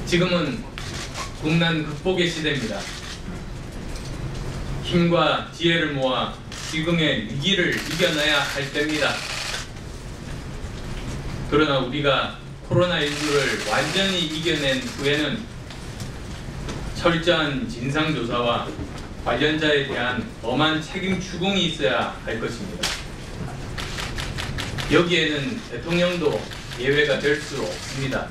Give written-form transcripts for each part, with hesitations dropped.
지금은 국난 극복의 시대입니다. 힘과 지혜를 모아 지금의 위기를 이겨내야 할 때입니다. 그러나 우리가 코로나19를 완전히 이겨낸 후에는 철저한 진상조사와 관련자에 대한 엄한 책임 추궁이 있어야 할 것입니다. 여기에는 대통령도 예외가 될 수 없습니다.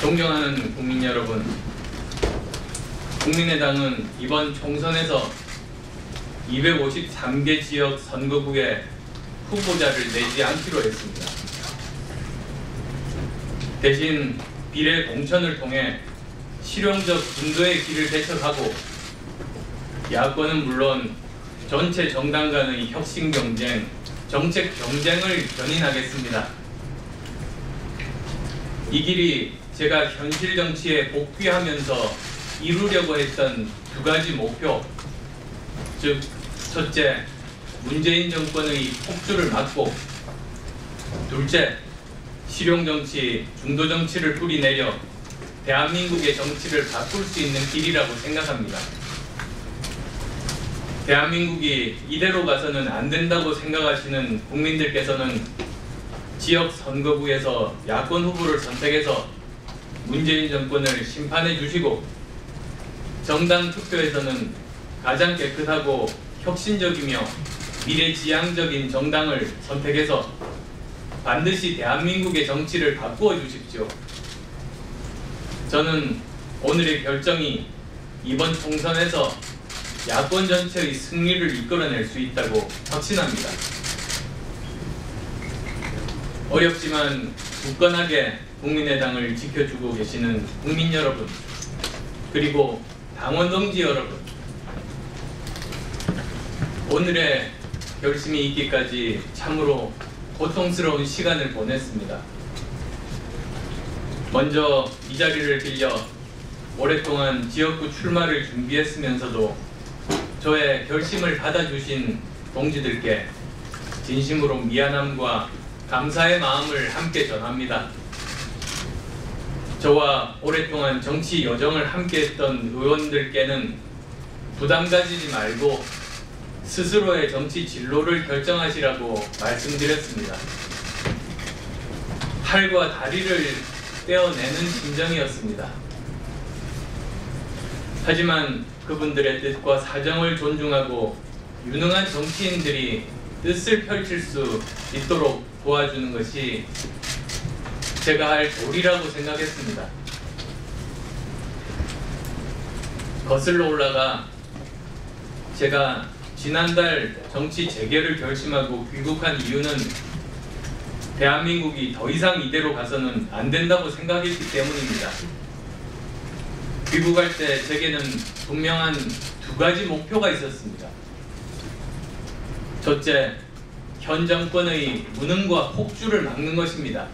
존경하는 국민 여러분, 국민의당은 이번 총선에서 253개 지역 선거구에 후보자를 내지 않기로 했습니다. 대신 비례 공천을 통해 실용적 분도의 길을 개척하고 야권은 물론 전체 정당 간의 혁신 경쟁, 정책 경쟁을 견인하겠습니다. 이 길이 제가 현실 정치에 복귀하면서 이루려고 했던 두 가지 목표, 즉 첫째, 문재인 정권의 폭주를 막고, 둘째, 실용정치, 중도정치를 뿌리내려 대한민국의 정치를 바꿀 수 있는 길이라고 생각합니다. 대한민국이 이대로 가서는 안 된다고 생각하시는 국민들께서는 지역 선거구에서 야권 후보를 선택해서 문재인 정권을 심판해 주시고, 정당 투표에서는 가장 깨끗하고 혁신적이며 미래지향적인 정당을 선택해서 반드시 대한민국의 정치를 바꾸어 주십시오. 저는 오늘의 결정이 이번 총선에서 야권 전체의 승리를 이끌어낼 수 있다고 확신합니다. 어렵지만 굳건하게 국민의당을 지켜주고 계시는 국민 여러분, 그리고 당원 동지 여러분, 오늘의 결심이 있기까지 참으로 고통스러운 시간을 보냈습니다. 먼저 이 자리를 빌려 오랫동안 지역구 출마를 준비했으면서도 저의 결심을 받아주신 동지들께 진심으로 미안함과 감사의 마음을 함께 전합니다. 저와 오랫동안 정치 여정을 함께했던 의원들께는 부담 가지지 말고 스스로의 정치 진로를 결정하시라고 말씀드렸습니다. 팔과 다리를 떼어내는 심정이었습니다. 하지만 그분들의 뜻과 사정을 존중하고 유능한 정치인들이 뜻을 펼칠 수 있도록 도와주는 것이 제가 할 도리라고 생각했습니다. 거슬러 올라가 제가 지난달 정치 재개를 결심하고 귀국한 이유는 대한민국이 더 이상 이대로 가서는 안 된다고 생각했기 때문입니다. 귀국할 때 제게는 분명한 두 가지 목표가 있었습니다. 첫째, 현 정권의 무능과 폭주를 막는 것입니다.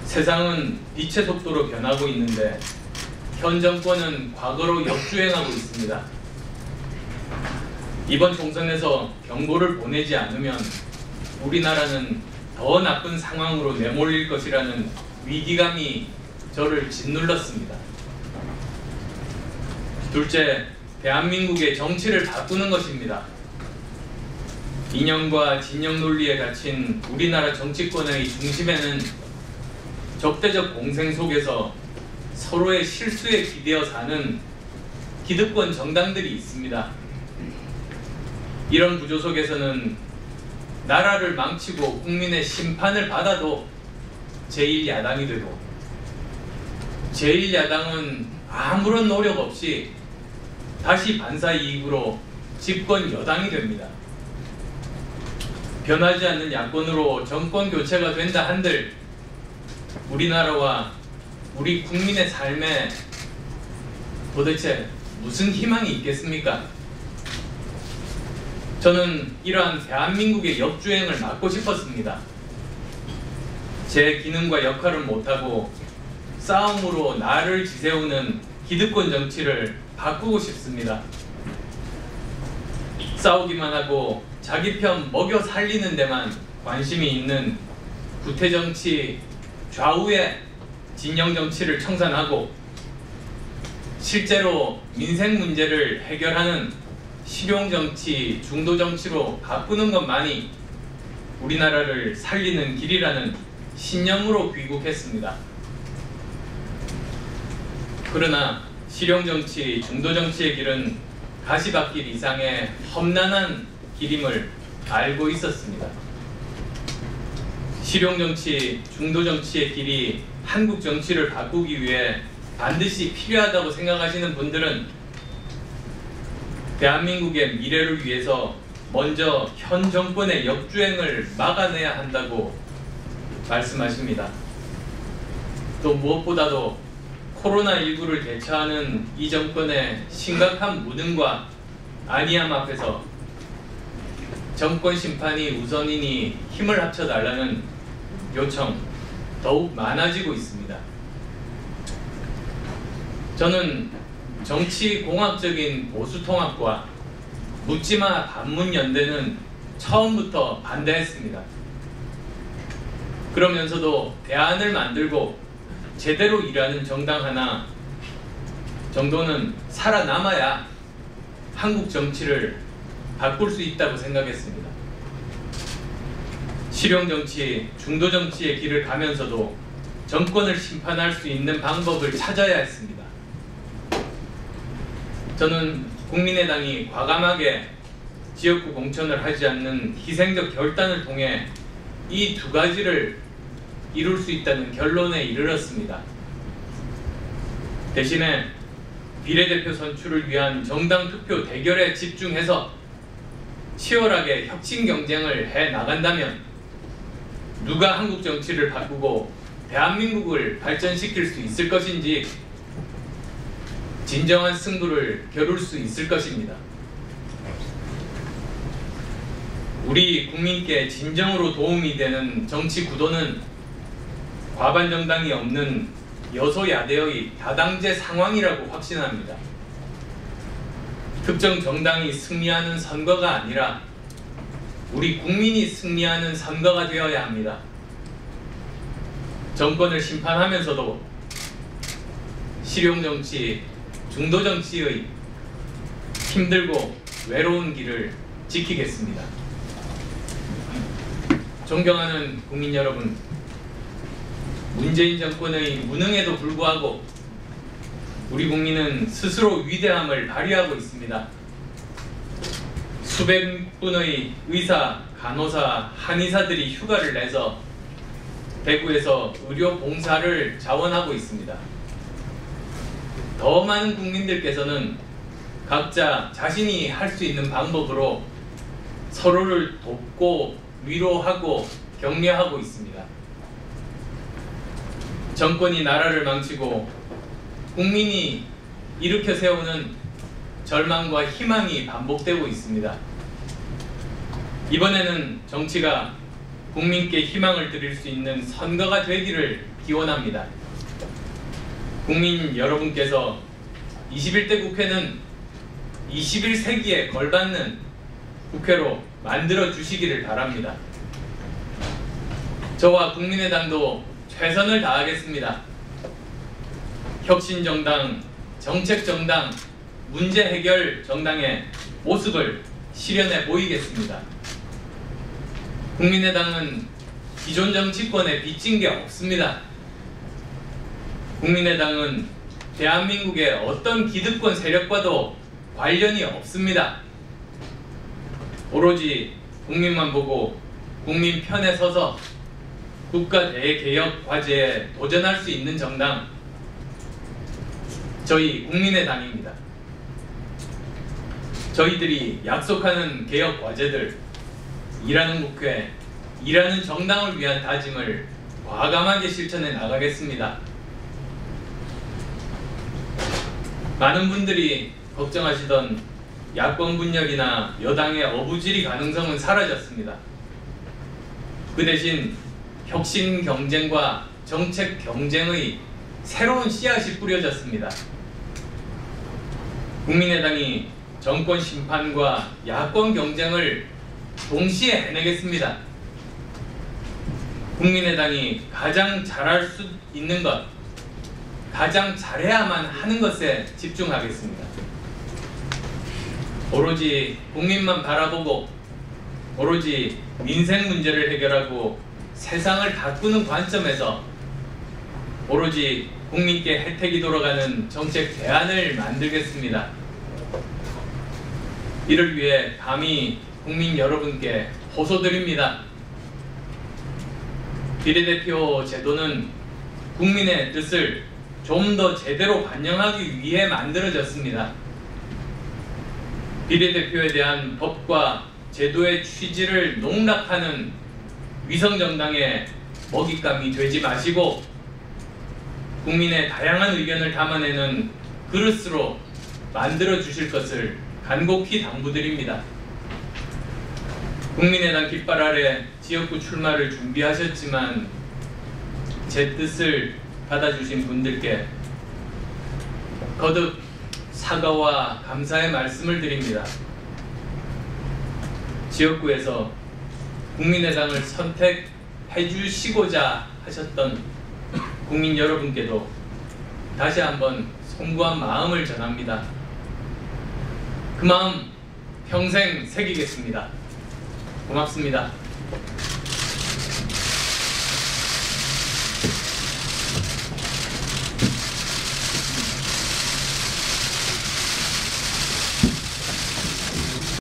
세상은 빛의 속도로 변하고 있는데 현 정권은 과거로 역주행하고 있습니다. 이번 총선에서 경고를 보내지 않으면 우리나라는 더 나쁜 상황으로 내몰릴 것이라는 위기감이 저를 짓눌렀습니다. 둘째, 대한민국의 정치를 바꾸는 것입니다. 이념과 진영 논리에 갇힌 우리나라 정치권의 중심에는 적대적 공생 속에서 서로의 실수에 기대어 사는 기득권 정당들이 있습니다. 이런 구조 속에서는 나라를 망치고 국민의 심판을 받아도 제1야당이 되고, 제1야당은 아무런 노력 없이 다시 반사이익으로 집권 여당이 됩니다. 변하지 않는 야권으로 정권 교체가 된다 한들 우리나라와 우리 국민의 삶에 도대체 무슨 희망이 있겠습니까? 저는 이러한 대한민국의 역주행을 막고 싶었습니다. 제 기능과 역할을 못하고 싸움으로 나를 지새우는 기득권 정치를 바꾸고 싶습니다. 싸우기만 하고 자기 편 먹여 살리는 데만 관심이 있는 구태정치, 좌우의 진영 정치를 청산하고 실제로 민생 문제를 해결하는 실용 정치, 중도 정치로 바꾸는 것만이 우리나라를 살리는 길이라는 신념으로 귀국했습니다. 그러나 실용 정치, 중도 정치의 길은 가시밭길 이상의 험난한 길임을 알고 있었습니다. 실용 정치, 중도 정치의 길이 한국 정치를 바꾸기 위해 반드시 필요하다고 생각하시는 분들은 대한민국의 미래를 위해서 먼저 현 정권의 역주행을 막아내야 한다고 말씀하십니다. 또 무엇보다도 코로나19를 대처하는 이 정권의 심각한 무능과 안이함 앞에서 정권 심판이 우선이니 힘을 합쳐달라는 요청 더욱 많아지고 있습니다. 저는 정치공학적인 보수통합과 묻지마 반문연대는 처음부터 반대했습니다. 그러면서도 대안을 만들고 제대로 일하는 정당 하나 정도는 살아남아야 한국 정치를 바꿀 수 있다고 생각했습니다. 실용 정치, 중도 정치의 길을 가면서도 정권을 심판할 수 있는 방법을 찾아야 했습니다. 저는 국민의당이 과감하게 지역구 공천을 하지 않는 희생적 결단을 통해 이 두 가지를 이룰 수 있다는 결론에 이르렀습니다. 대신에 비례대표 선출을 위한 정당 투표 대결에 집중해서 치열하게 혁신 경쟁을 해 나간다면 누가 한국 정치를 바꾸고 대한민국을 발전시킬 수 있을 것인지 진정한 승부를 겨룰 수 있을 것입니다. 우리 국민께 진정으로 도움이 되는 정치 구도는 과반 정당이 없는 여소야대의 다당제 상황이라고 확신합니다. 특정 정당이 승리하는 선거가 아니라 우리 국민이 승리하는 선거가 되어야 합니다. 정권을 심판하면서도 실용 정치, 중도 정치의 힘들고 외로운 길을 지키겠습니다. 존경하는 국민 여러분, 문재인 정권의 무능에도 불구하고 우리 국민은 스스로 위대함을 발휘하고 있습니다. 수백 분의 의사, 간호사, 한의사들이 휴가를 내서 대구에서 의료 봉사를 자원하고 있습니다. 더 많은 국민들께서는 각자 자신이 할 수 있는 방법으로 서로를 돕고 위로하고 격려하고 있습니다. 정권이 나라를 망치고 국민이 일으켜 세우는 절망과 희망이 반복되고 있습니다. 이번에는 정치가 국민께 희망을 드릴 수 있는 선거가 되기를 기원합니다. 국민 여러분께서 21대 국회는 21세기에 걸맞는 국회로 만들어 주시기를 바랍니다. 저와 국민의당도 최선을 다하겠습니다. 혁신정당, 정책정당, 문제해결 정당의 모습을 실현해 보이겠습니다. 국민의당은 기존 정치권에 빚진 게 없습니다. 국민의당은 대한민국의 어떤 기득권 세력과도 관련이 없습니다. 오로지 국민만 보고 국민 편에 서서 국가 대개혁 과제에 도전할 수 있는 정당, 저희 국민의당입니다. 저희들이 약속하는 개혁 과제들, 일하는 국회, 일하는 정당을 위한 다짐을 과감하게 실천해 나가겠습니다. 많은 분들이 걱정하시던 야권 분열이나 여당의 어부지리 가능성은 사라졌습니다. 그 대신 혁신 경쟁과 정책 경쟁의 새로운 씨앗이 뿌려졌습니다. 국민의당이 정권 심판과 야권 경쟁을 동시에 해내겠습니다. 국민의당이 가장 잘할 수 있는 것, 가장 잘해야만 하는 것에 집중하겠습니다. 오로지 국민만 바라보고 오로지 민생 문제를 해결하고 세상을 가꾸는 관점에서 오로지 국민께 혜택이 돌아가는 정책 대안을 만들겠습니다. 이를 위해 감히 국민 여러분께 호소드립니다. 비례대표 제도는 국민의 뜻을 좀 더 제대로 반영하기 위해 만들어졌습니다. 비례대표에 대한 법과 제도의 취지를 농락하는 위성정당의 먹잇감이 되지 마시고 국민의 다양한 의견을 담아내는 그릇으로 만들어 주실 것을 간곡히 당부드립니다. 국민의당 깃발 아래 지역구 출마를 준비하셨지만 제 뜻을 받아주신 분들께 거듭 사과와 감사의 말씀을 드립니다. 지역구에서 국민의당을 선택해 주시고자 하셨던 국민 여러분께도 다시 한번 송구한 마음을 전합니다. 그 마음 평생 새기겠습니다. 고맙습니다.